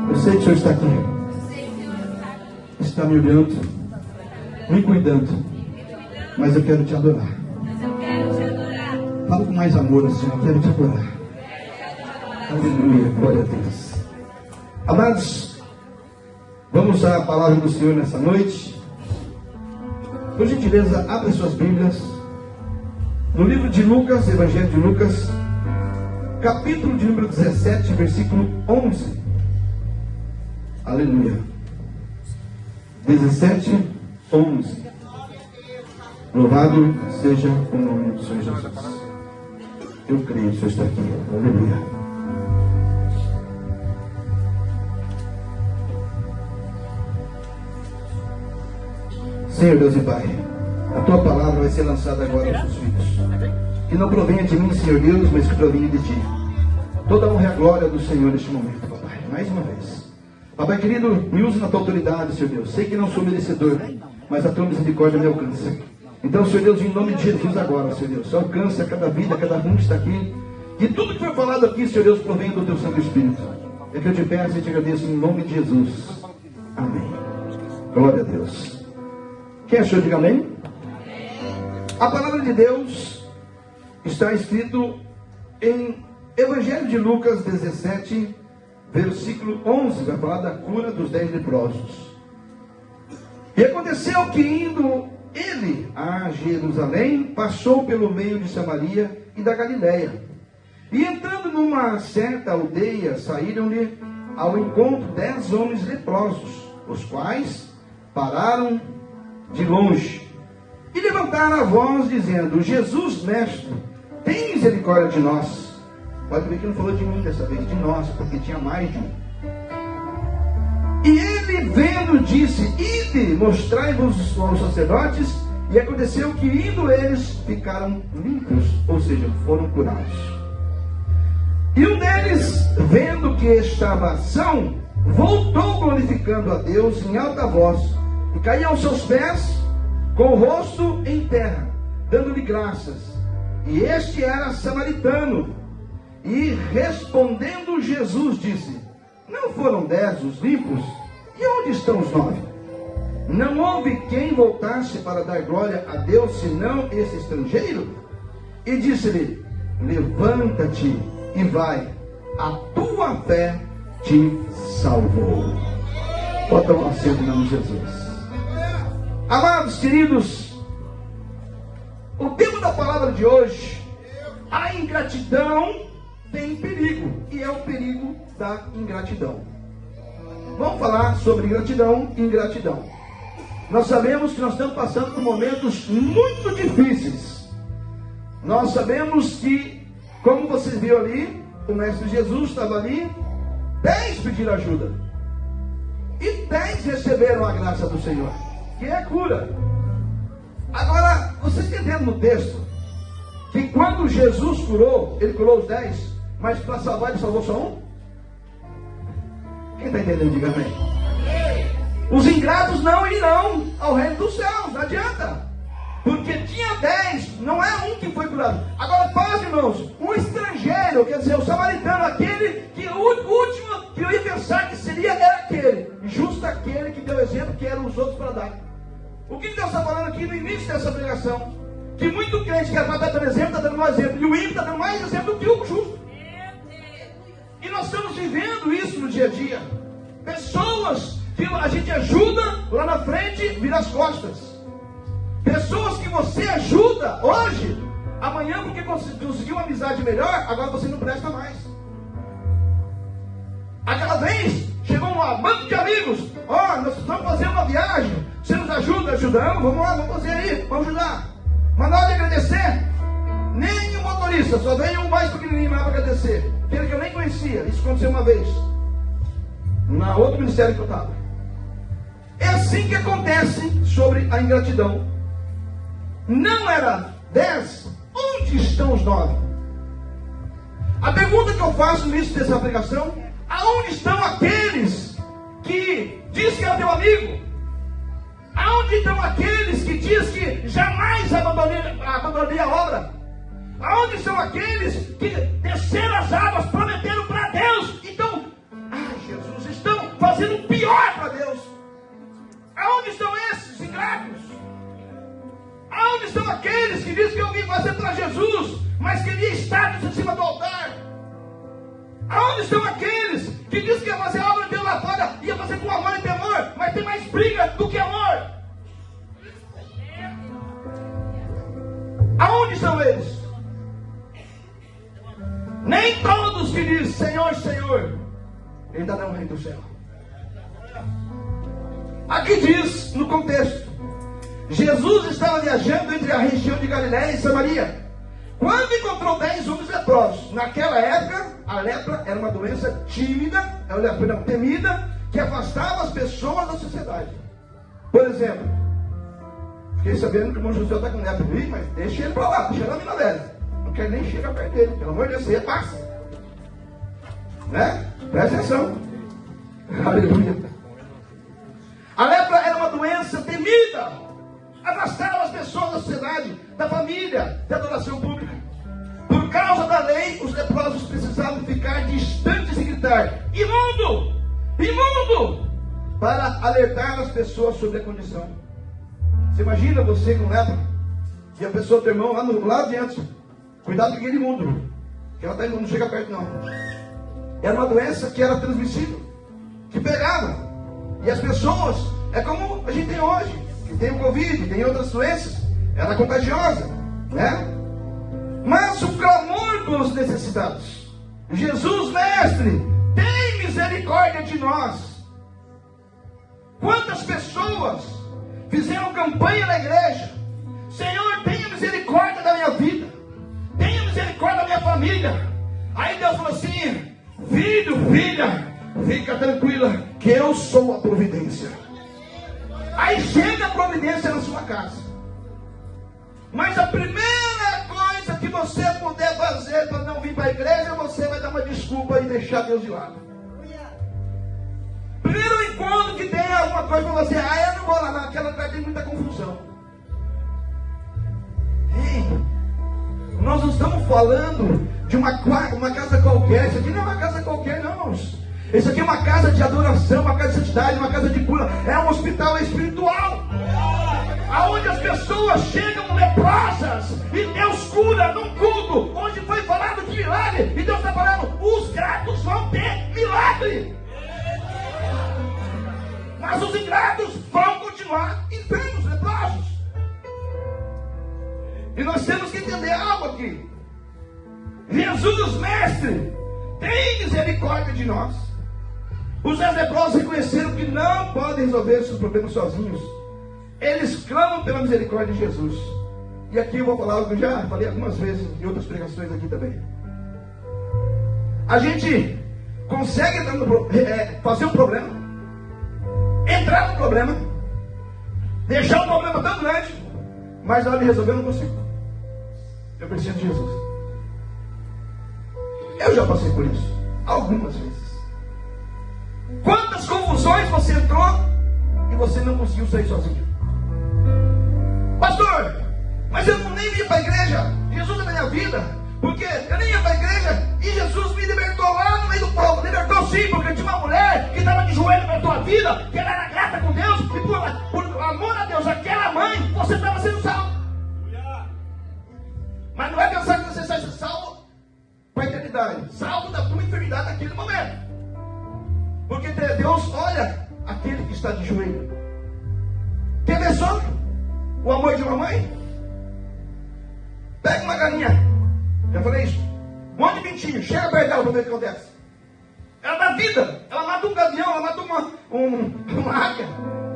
Eu sei que o Senhor está aqui. Está me olhando, me cuidando. Mas eu quero te adorar. Fala com mais amor assim, eu quero te adorar. Aleluia, glória a Deus. Amados, vamos à palavra do Senhor nessa noite. Por gentileza, abra suas Bíblias no livro de Lucas, Evangelho de Lucas, capítulo de número 17, versículo 11. Aleluia. 17, 11. Louvado seja o nome do Senhor Jesus. Eu creio que o Senhor está aqui. Aleluia. Senhor Deus e Pai, a Tua palavra vai ser lançada agora aos Teus filhos. Que não provenha de mim, Senhor Deus, mas que provenha de Ti. Toda a honra e a glória do Senhor neste momento, Papai. Mais uma vez. Papai querido, me use na Tua autoridade, Senhor Deus. Sei que não sou merecedor, mas a Tua misericórdia me alcança. Então, Senhor Deus, em nome de Jesus agora, Senhor Deus, alcança cada vida, cada um que está aqui. E tudo que foi falado aqui, Senhor Deus, provém do Teu Santo Espírito. É que eu te peço e te agradeço em nome de Jesus. Amém. Glória a Deus. Quem achou, diga amém. A palavra de Deus está escrito em Evangelho de Lucas 17, versículo 11, vai falar da cura dos 10 leprosos. E aconteceu que indo ele a Jerusalém, passou pelo meio de Samaria e da Galiléia. E entrando numa certa aldeia, saíram-lhe ao encontro 10 homens leprosos, os quais pararam de longe e levantaram a voz, dizendo: Jesus, mestre, tem misericórdia de nós. Pode ver que não falou de mim dessa vez, de nós, porque tinha mais de um. E ele, vendo, disse: ide, mostrai-vos aos sacerdotes. E aconteceu que, indo eles, ficaram limpos, ou seja, foram curados. E um deles, vendo que estava são, voltou glorificando a Deus em alta voz, e caiu aos seus pés, com o rosto em terra, dando-lhe graças. E este era samaritano. E respondendo Jesus, disse: não foram 10 os limpos? E onde estão os 9? Não houve quem voltasse para dar glória a Deus, senão esse estrangeiro? E disse-lhe: levanta-te e vai, a tua fé te salvou. Bota um acento em nome de Jesus. Amados queridos, o tema da palavra de hoje: a ingratidão tem perigo, e é o perigo da ingratidão. Vamos falar sobre gratidão e ingratidão. Nós sabemos que nós estamos passando por momentos muito difíceis. Nós sabemos que, como vocês viram ali, o Mestre Jesus estava ali, 10 pediram ajuda, e 10 receberam a graça do Senhor, que é a cura. Agora, vocês entenderam no texto que quando Jesus curou, ele curou os 10, mas para salvar ele salvou só um? Quem está entendendo, diga amém. Os ingratos não irão ao reino dos céus, não adianta, porque tinha 10, não é um que foi curado. Agora, paz, irmãos, um estrangeiro, quer dizer, o samaritano, aquele que o último que eu ia pensar que seria, era aquele, justo aquele que deu exemplo, que eram os outros para dar. O que Deus está falando aqui no início dessa pregação? Que muito crente que está dando exemplo, está dando mais exemplo, e o ímpio está dando mais exemplo do que o justo. E nós estamos vivendo isso no dia a dia. Pessoas que a gente ajuda, lá na frente vira as costas. Pessoas que você ajuda hoje, amanhã porque conseguiu uma amizade melhor, agora você não presta mais. Aquela vez, chegou um bando de amigos: ó, nós vamos fazer uma viagem, você nos ajuda? Ajudamos, vamos lá, vamos fazer aí, vamos ajudar. Mas na hora de agradecer, nem o motorista, só veio um mais pequenininho lá para agradecer, aquele que eu nem conhecia. Isso aconteceu uma vez, na outro ministério que eu estava. É assim que acontece sobre a ingratidão. Não era 10, onde estão os 9? A pergunta que eu faço no início dessa pregação: aonde estão aqueles que diz que é teu amigo? Aonde estão aqueles que diz que jamais abandonei a obra? Aonde estão aqueles que desceram as águas, prometeram para Deus? Então, Jesus, estão Jesus, mas queria status em cima do altar. Aonde estão aqueles que dizem que ia fazer a obra de Deus lá fora, ia fazer com amor e temor, mas tem mais briga do que amor? Aonde estão eles? Nem todos que dizem Senhor, Senhor entrarão no reino do céu. Aqui diz, no contexto, Jesus estava viajando entre a região de Galiléia e Samaria, quando encontrou 10 homens leprosos. Naquela época, a lepra era uma doença temida, que afastava as pessoas da sociedade. Por exemplo, fiquei sabendo que o irmão José está com lepra, mas deixa ele para lá, deixa ele na mina velha. Não quero nem chegar perto dele, pelo amor de Deus, você passa. Né? Presta atenção. Aleluia. A lepra era uma doença temida, afastava as pessoas da sociedade, da família, da adoração pública. Por causa da lei, os leprosos precisavam ficar distantes e gritar: imundo! Imundo! Para alertar as pessoas sobre a condição. Você imagina você com lepra e a pessoa, teu irmão, lá adiante: cuidado com aquele imundo, que ela não chega perto não. Era uma doença que era transmissível, que pegava. E as pessoas, é como a gente tem hoje, que tem o Covid, tem outras doenças, ela é contagiosa, né? Mas o clamor dos necessitados: Jesus, mestre, tem misericórdia de nós. Quantas pessoas fizeram campanha na igreja: Senhor, tenha misericórdia da minha vida, tenha misericórdia da minha família. Aí Deus falou assim: filho, filha, fica tranquila, que eu sou a providência. Aí chega a providência na sua casa. Mas a primeira coisa que você puder fazer para não vir para a igreja, você vai dar uma desculpa e deixar Deus de lado. Primeiro encontro que tem alguma coisa para você: eu não vou lá, naquela lugar tem muita confusão. Ei, nós não estamos falando de uma casa qualquer. Isso aqui não é uma casa qualquer, não, irmãos. Isso aqui é uma casa de adoração, uma casa de santidade, uma casa de cura. É um hospital espiritual, aonde as pessoas chegam leprosas e Deus cura num culto onde foi falado de milagre. E Deus está falando: os gratos vão ter milagre, mas os ingratos vão continuar enfermos, leprosos. E nós temos que entender algo aqui. Jesus, mestre, tem misericórdia de nós. Os 10 leprosos reconheceram que não podem resolver seus problemas sozinhos. Eles clamam pela misericórdia de Jesus. E aqui eu vou falar algo que eu já falei algumas vezes em outras pregações aqui também. A gente consegue fazer um problema, entrar no problema, deixar o problema tão grande, mas na hora de resolver eu não consigo. Eu preciso de Jesus. Eu já passei por isso algumas vezes. Quantas confusões você entrou e você não conseguiu sair sozinho? Pastor, mas eu nem ia para a igreja. Jesus é na minha vida, porque eu nem ia para a igreja e Jesus me libertou lá no meio do povo. Libertou sim, porque tinha uma mulher que estava de joelho para a tua vida, que ela era grata com Deus, e por amor a Deus, aquela mãe, você estava sendo salvo. Mas não é pensar que você sai salvo para a eternidade, salvo da tua enfermidade naquele momento. Porque Deus olha aquele que está de joelho. Quer ver só o amor de uma mãe? Pega uma galinha, já falei isso, um monte de pintinho, chega perto dela para ver o que acontece. Ela dá vida, ela mata um gavião, ela mata uma águia,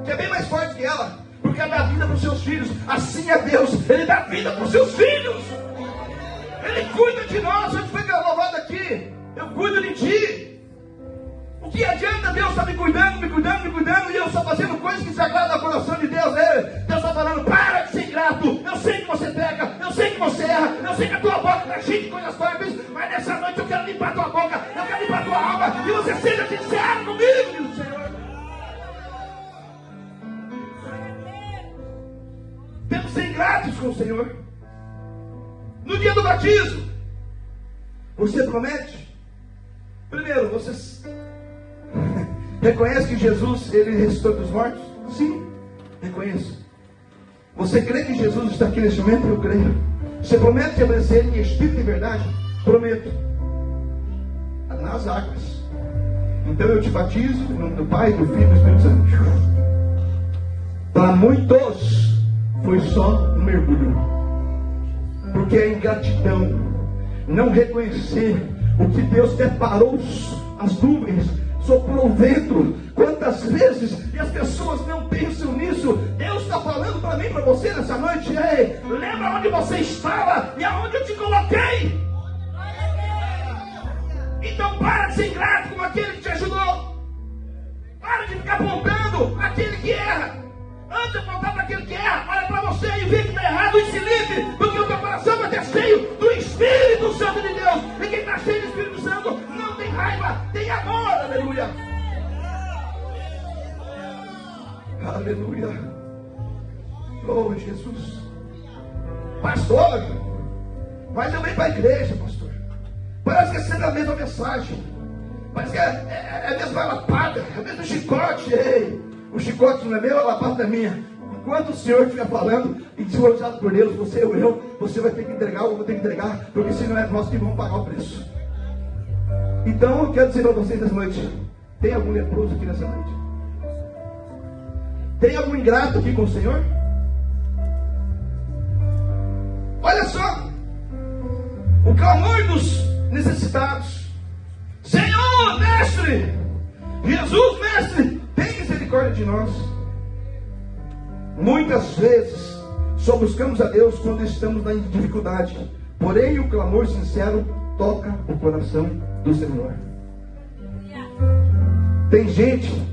que é bem mais forte que ela, porque ela dá vida para os seus filhos. Assim é Deus, Ele dá vida para os seus filhos. Ele cuida de nós. A gente foi louvado aqui: eu cuido de ti. O que adianta Deus estar me cuidando, e eu só fazendo coisas que desagradam o coração de Deus? Deus está falando: para de ser ingrato. Eu sei que você peca, eu sei que você erra, eu sei que a tua boca está cheia de coisas torpes, mas nessa noite eu quero limpar a tua boca, eu quero limpar a tua alma, e você seja sincero comigo, diz o Senhor. Temos que ser ingratos com o Senhor. No dia do batismo, você promete? Primeiro, você reconhece que Jesus, Ele ressuscitou dos mortos? Sim, reconheço. Você crê que Jesus está aqui neste momento? Eu creio. Você promete de obedecer em espírito e verdade? Prometo. Nas águas. Então eu te batizo em nome do Pai, do Filho e do Espírito Santo. Para muitos foi só um mergulho. Porque a ingratidão, não reconhecer o que Deus preparou, as nuvens, soprou o vento. Quantas vezes, e as pessoas não pensam nisso. Deus está falando para mim, para você nessa noite. Ei, lembra onde você estava e aonde eu te coloquei. Então para de ser ingrato com aquele que te ajudou. Para de ficar apontando aquele que erra. Antes de apontar para aquele que erra, olha para você e vê que está errado e se livre, porque o teu coração vai ter cheio do Espírito Santo de Deus. E quem está cheio do Espírito Santo não tem raiva, tem amor. Aleluia. Aleluia. Oh, Jesus. Pastor, mas eu venho para a igreja, pastor. Parece que é sempre a mesma mensagem. Parece que é a mesma lapada, é o mesmo chicote. Ei, o chicote não é meu, a lapada não é minha. Enquanto o Senhor estiver falando e se for usado por Deus, você ou eu, você vai ter que entregar ou eu vou ter que entregar, porque senão é nós que vamos pagar o preço. Então eu quero dizer para vocês nessa noite: tem algum leproso aqui nessa noite? Tem algum ingrato aqui com o Senhor? Olha só o clamor dos necessitados. Senhor, mestre, Jesus, mestre, tem misericórdia de nós. Muitas vezes só buscamos a Deus quando estamos na dificuldade, porém o clamor sincero toca o coração do Senhor. Tem gente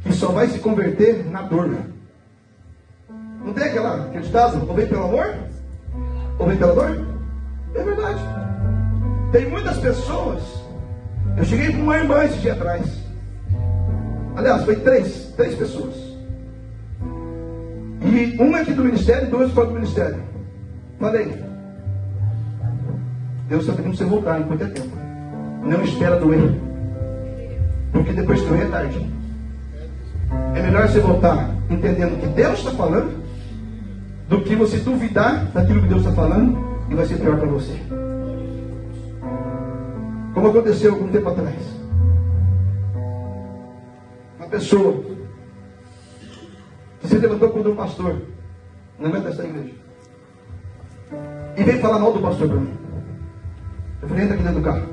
que só vai se converter na dor. Não tem aquele ditado, ou vem pelo amor ou vem pela dor? É verdade. Tem muitas pessoas. Eu cheguei com uma irmã esse dia atrás. Aliás, foi três pessoas. E uma aqui do ministério e duas fora do ministério. Falei: Deus está pedindo você voltar enquanto é tempo. Não espera doer, porque depois que doer é tarde. É melhor você voltar entendendo o que Deus está falando, do que você duvidar daquilo que Deus está falando e vai ser pior para você. Como aconteceu algum tempo atrás. Uma pessoa que se levantou contra um pastor na meta dessa igreja e veio falar mal do pastor para mim. Eu falei: entra aqui dentro do carro.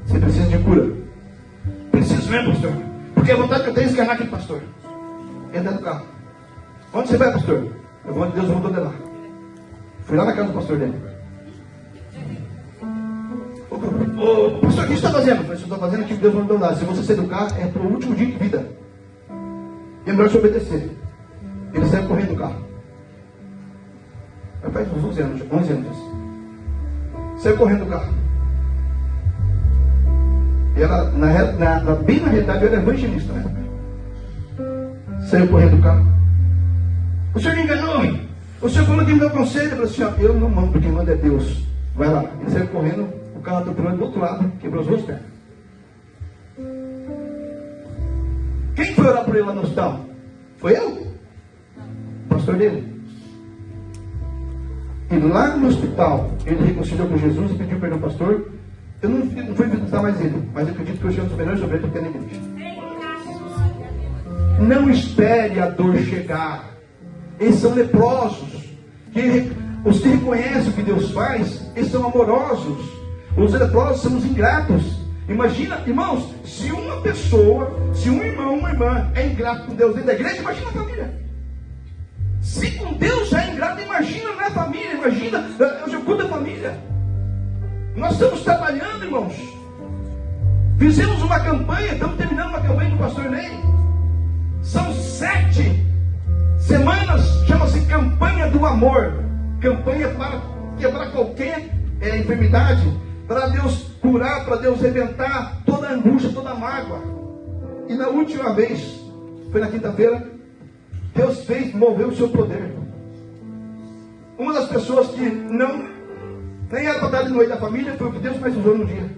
Você precisa de cura. Preciso mesmo, pastor, porque a vontade que eu tenho é escarnar aquele pastor. Entra dentro do carro. Onde você vai, pastor? Eu vou onde Deus mandou de lá. Fui lá na casa do pastor dele. Ô, pastor, o que você está fazendo? Eu falei: você está fazendo aquilo que Deus mandou lá. Se você se educar, é para o último dia de vida. E é melhor você obedecer. Ele saiu correndo do carro. Faz uns 11 anos. Saiu correndo do carro. E ela, bem na realidade, eu era evangelista, né? Saiu correndo do carro. O senhor me enganou. O senhor falou que me deu conselho. Eu falei assim: ó, eu não mando, quem manda é Deus. Vai lá. Ele saiu correndo, o carro atropelou do outro lado, quebrou as duas pernas. Quem foi orar por ele lá no hospital? Foi eu? O pastor dele. E lá no hospital, ele reconciliou com Jesus e pediu perdão ao pastor. Eu não fui visitar mais ele, mas eu acredito que eu chamo os melhores sobre ele porque ele é igreja. Não espere a dor chegar. Eles são leprosos. Os que reconhecem o que Deus faz, eles são amorosos. Os leprosos são os ingratos. Imagina, irmãos, se uma pessoa, se um irmão, uma irmã é ingrato com Deus dentro da igreja, imagina a família. Se com Deus já é ingrato, imagina na família, imagina o jogo da família. Nós estamos trabalhando, irmãos. Fizemos uma campanha, estamos terminando uma campanha do pastor Ney. São 7 semanas, chama-se campanha do amor. Campanha para quebrar qualquer enfermidade, para Deus curar, para Deus rebentar toda a angústia, toda a mágoa. E na última vez, foi na quinta-feira, Deus moveu o seu poder. Uma das pessoas que nem era para estar no meio da família, foi o que Deus mais usou no dia.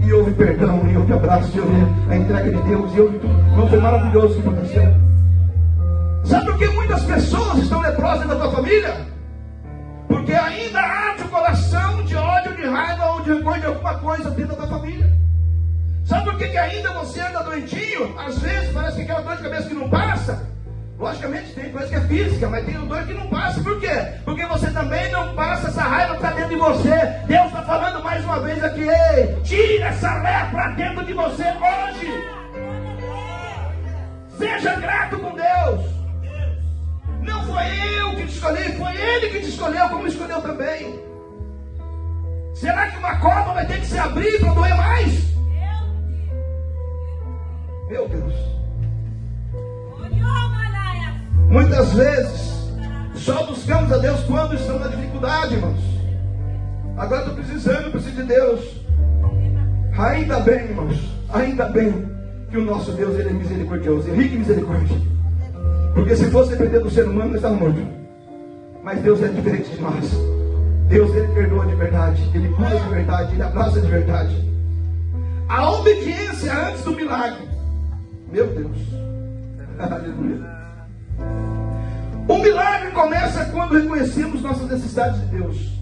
E houve perdão, e houve abraço, e houve a entrega de Deus, e houve tudo. Não foi maravilhoso o que aconteceu. Sabe por que muitas pessoas estão leprosas na tua família? Porque ainda arde o coração de ódio, de raiva ou de rancor de alguma coisa dentro da família. Sabe por que ainda você anda doentinho? Às vezes parece que aquela dor de cabeça que não passa. Logicamente tem coisa que é física, mas tem dor que não passa. Por quê? Porque você também não passa essa raiva que está dentro de você. Deus está falando mais uma vez aqui: ei, tira essa lepra dentro de você hoje. Seja grato com Deus. Não foi eu que te escolhi, foi Ele que te escolheu, como escolheu também. Será que uma corda vai ter que se abrir para doer mais? Meu Deus. Muitas vezes só buscamos a Deus quando estamos na dificuldade, irmãos. Agora estou precisando, preciso de Deus. Ainda bem, irmãos, ainda bem que o nosso Deus, Ele é misericordioso, é rico em misericórdia. Porque se fosse depender do ser humano, nós estávamos mortos. Mas Deus é diferente de nós. Deus, Ele perdoa de verdade, Ele cura de verdade, Ele abraça de verdade. A obediência antes do milagre. Meu Deus. Aleluia. O milagre começa quando reconhecemos nossas necessidades de Deus.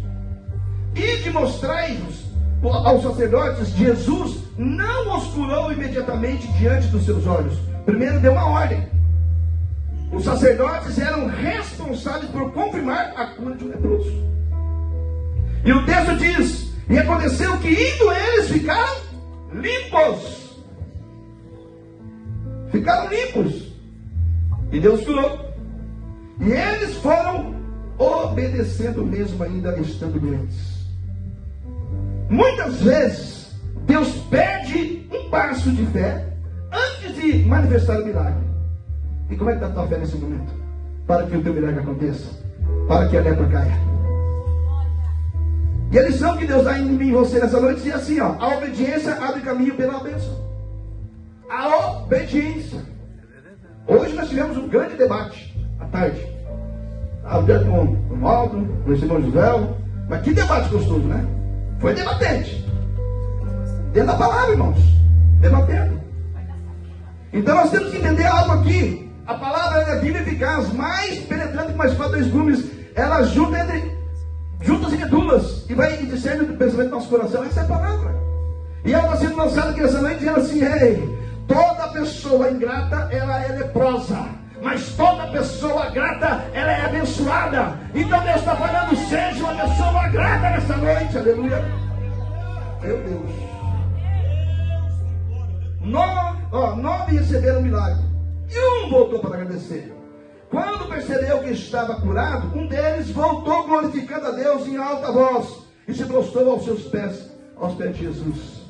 E de mostrar-nos aos sacerdotes, Jesus não os curou imediatamente diante dos seus olhos. Primeiro deu uma ordem. Os sacerdotes eram responsáveis por confirmar a cura de um leproso. E o texto diz: e aconteceu que indo eles ficaram limpos. Ficaram limpos. E Deus curou. E eles foram obedecendo mesmo ainda estando doentes. Muitas vezes Deus pede um passo de fé antes de manifestar o milagre. E como é que está a tua fé nesse momento? Para que o teu milagre aconteça, para que a lepra caia. E a lição que Deus dá em mim e você nessa noite é assim, ó: a obediência abre caminho pela bênção. A obediência. Hoje nós tivemos um grande debate à tarde. Com o Maldo, com o irmão José. Mas que debate gostoso, né? Foi debatente. Dentro da palavra, irmãos. Debatendo. Então nós temos que entender algo aqui. A palavra é viva e eficaz, mais penetrante que uma espada de dois gumes. Ela junta entre juntas e medulas e vai discernir o pensamento do nosso coração. Essa é a palavra. E ela está sendo lançada aqui nessa noite dizendo assim: ei, toda pessoa ingrata, ela é leprosa. Mas toda pessoa grata, ela é abençoada. Então Deus está falando: seja uma pessoa grata nessa noite. Aleluia. Meu Deus. 9 receberam o milagre. E um voltou para agradecer. Quando percebeu que estava curado, um deles voltou glorificando a Deus em alta voz e se prostrou aos pés de Jesus.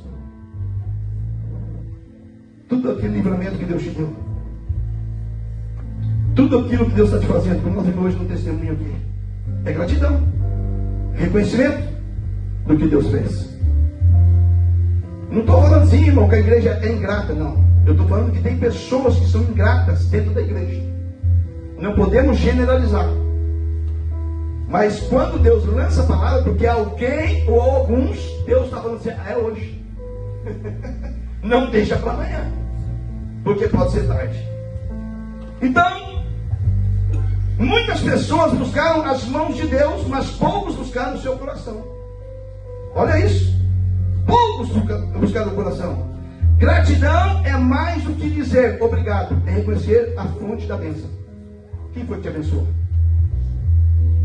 Tudo aquele livramento que Deus te deu, tudo aquilo que Deus está te fazendo, como nós vimos hoje no testemunho aqui, é gratidão, reconhecimento do que Deus fez. Não estou falando assim, irmão, que a igreja é ingrata, não. Eu estou falando que tem pessoas que são ingratas dentro da igreja. Não podemos generalizar. Mas quando Deus lança a palavra, porque alguém ou alguns, Deus está falando assim: é hoje. Não deixa para amanhã, porque pode ser tarde. Então, muitas pessoas buscaram as mãos de Deus, mas poucos buscaram o seu coração. Olha isso. Poucos buscaram o coração. Gratidão é mais do que dizer obrigado, é reconhecer a fonte da bênção. Quem foi que te abençoou?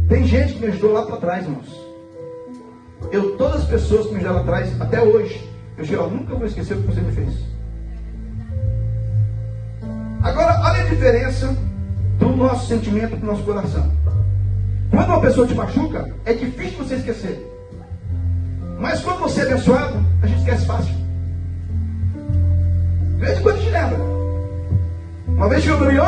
Tem gente que me ajudou lá para trás, irmãos. Todas as pessoas que me ajudaram lá atrás, até hoje, eu nunca vou esquecer o que você me fez. Agora, olha a diferença do nosso sentimento para o nosso coração. Quando uma pessoa te machuca, é difícil você esquecer. Mas quando você é abençoado, a gente esquece fácil. De vez em quando a gente lembra. Uma vez chegou para mim: